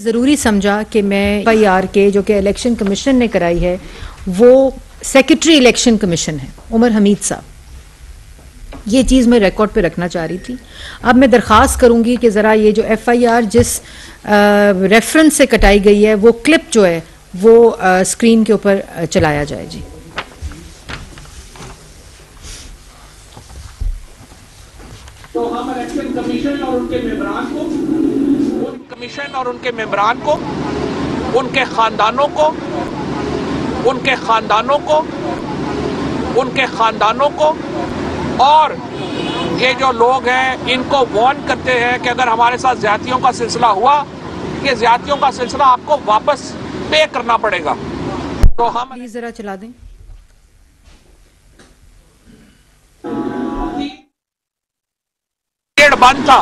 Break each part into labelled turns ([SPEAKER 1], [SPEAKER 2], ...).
[SPEAKER 1] ज़रूरी समझा कि मैं FIR के जो कि इलेक्शन कमीशन ने कराई है वो सेक्रेटरी इलेक्शन कमीशन है उमर हमीद साहब, ये चीज़ मैं रिकॉर्ड पे रखना चाह रही थी। अब मैं दरख्वास्त करूंगी कि ज़रा ये जो FIR जिस रेफरेंस से कटाई गई है वो क्लिप जो है वो स्क्रीन के ऊपर चलाया जाए। जी
[SPEAKER 2] तो हम इलेक्शन कमीशन और उनके मेंबरान को, उनके खानदानों को और ये जो लोग हैं इनको वार्न करते हैं कि अगर हमारे साथ ज्यादतियों का सिलसिला हुआ, ये ज्यादतियों का सिलसिला आपको वापस पे करना पड़ेगा। तो हम
[SPEAKER 1] प्लीज जरा चला दें।
[SPEAKER 2] बंद था,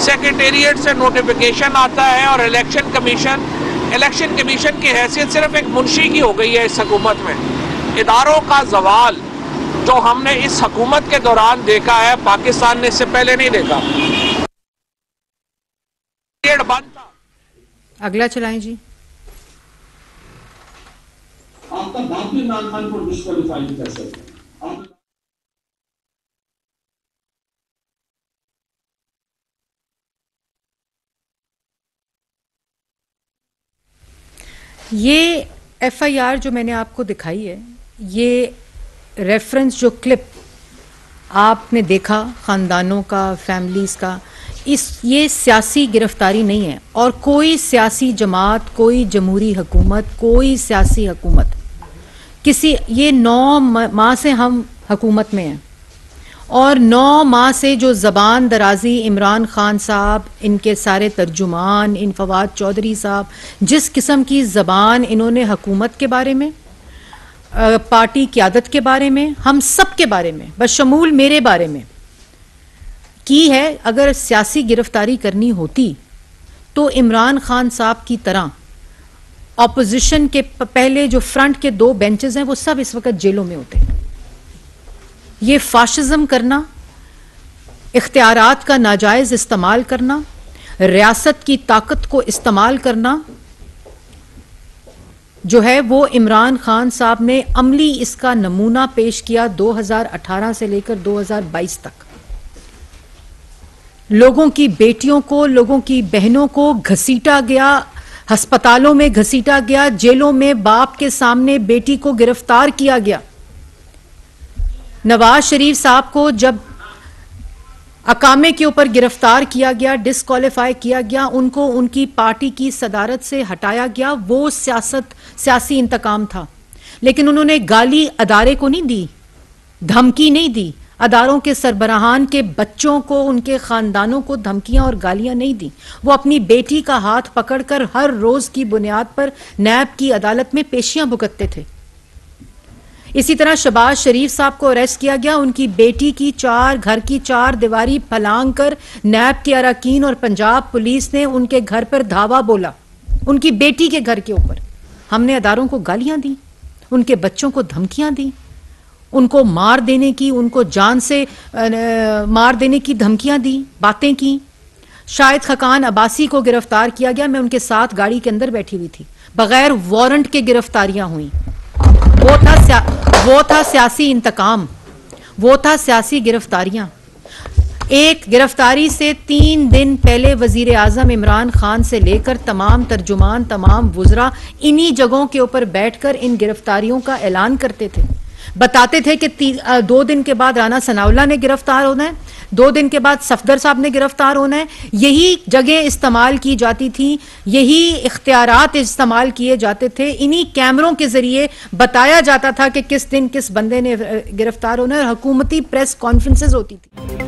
[SPEAKER 2] सेक्रेटेरिएट से नोटिफिकेशन आता है और इलेक्शन कमीशन की हैसियत सिर्फ एक मुंशी की हो गई है इस हुकूमत में। इदारों का जवाल जो हमने इस हुकूमत के दौरान देखा है पाकिस्तान ने इससे पहले नहीं देखा। बंद था।
[SPEAKER 1] अगला चलाएं जी।
[SPEAKER 2] आपका बाप भी इमरान खान को डिस्क्वालीफाई कर सकते हैं।
[SPEAKER 1] ये FIR जो मैंने आपको दिखाई है, ये रेफरेंस जो क्लिप आपने देखा खानदानों का, फैमिलीज़ का, ये सियासी गिरफ्तारी नहीं है। और कोई सियासी जमात, कोई जमहूरी हुकूमत, कोई सियासी हुकूमत ये 9 माह से हम हुकूमत में हैं और 9 माह से जो ज़बान दराजी इमरान खान साहब, इनके सारे तर्जुमान, इन फवाद चौधरी साहब, जिस किस्म की ज़बान इन्होंने हुकूमत के बारे में, पार्टी क़यादत के बारे में, हम सब के बारे में, बशमूल मेरे बारे में की है। अगर सियासी गिरफ्तारी करनी होती तो इमरान खान साहब की तरह ऑपोजिशन के पहले जो फ्रंट के 2 बेंचेस हैं वो सब इस वक्त जेलों में होते हैं। ये फाशिज्म करना, इख्तियारात का नाजायज इस्तेमाल करना, रियासत की ताकत को इस्तेमाल करना जो है वो इमरान खान साहब ने अमली इसका नमूना पेश किया 2018 से लेकर 2022 तक। लोगों की बेटियों को, लोगों की बहनों को घसीटा गया, अस्पतालों में घसीटा गया, जेलों में बाप के सामने बेटी को गिरफ्तार किया गया। नवाज शरीफ साहब को जब अकामे के ऊपर गिरफ्तार किया गया, डिस्क्वालीफाई किया गया, उनको उनकी पार्टी की सदारत से हटाया गया। वो सियासी इंतकाम था। लेकिन उन्होंने गाली अदारे को नहीं दी, धमकी नहीं दी, अदारों के सरबराहान के बच्चों को, उनके खानदानों को धमकियां और गालियां नहीं दी। वो अपनी बेटी का हाथ पकड़कर हर रोज की बुनियाद पर नैब की अदालत में पेशियां भुगतते थे। इसी तरह शहबाज शरीफ साहब को अरेस्ट किया गया, उनकी बेटी की घर की 4 दीवारी फलांग कर नैब के अरकान और पंजाब पुलिस ने उनके घर पर धावा बोला, उनकी बेटी के घर के ऊपर। हमने अदारों को गालियां दी, उनके बच्चों को धमकियां दी, उनको मार देने की, उनको जान से मार देने की धमकियां दी, बातें की। शाहिद खकान अब्बासी को गिरफ्तार किया गया, मैं उनके साथ गाड़ी के अंदर बैठी हुई थी। बगैर वारंट के गिरफ्तारियां हुई। वो था सियासी इंतकाम, वो था सियासी गिरफ्तारियां। एक गिरफ्तारी से 3 दिन पहले वजीर आजम इमरान खान से लेकर तमाम तर्जुमान, तमाम वुज़रा इन्हीं जगहों के ऊपर बैठकर इन गिरफ्तारियों का ऐलान करते थे। बताते थे कि 2 दिन के बाद राना सनाउल्लाह ने गिरफ्तार होना है, 2 दिन के बाद सफदर साहब ने गिरफ्तार होना है। यही जगह इस्तेमाल की जाती थी, यही इख्तियारात इस्तेमाल किए जाते थे। इन्हीं कैमरों के जरिए बताया जाता था कि किस दिन किस बंदे ने गिरफ्तार होना है और हुकूमती प्रेस कॉन्फ्रेंसेस होती थी।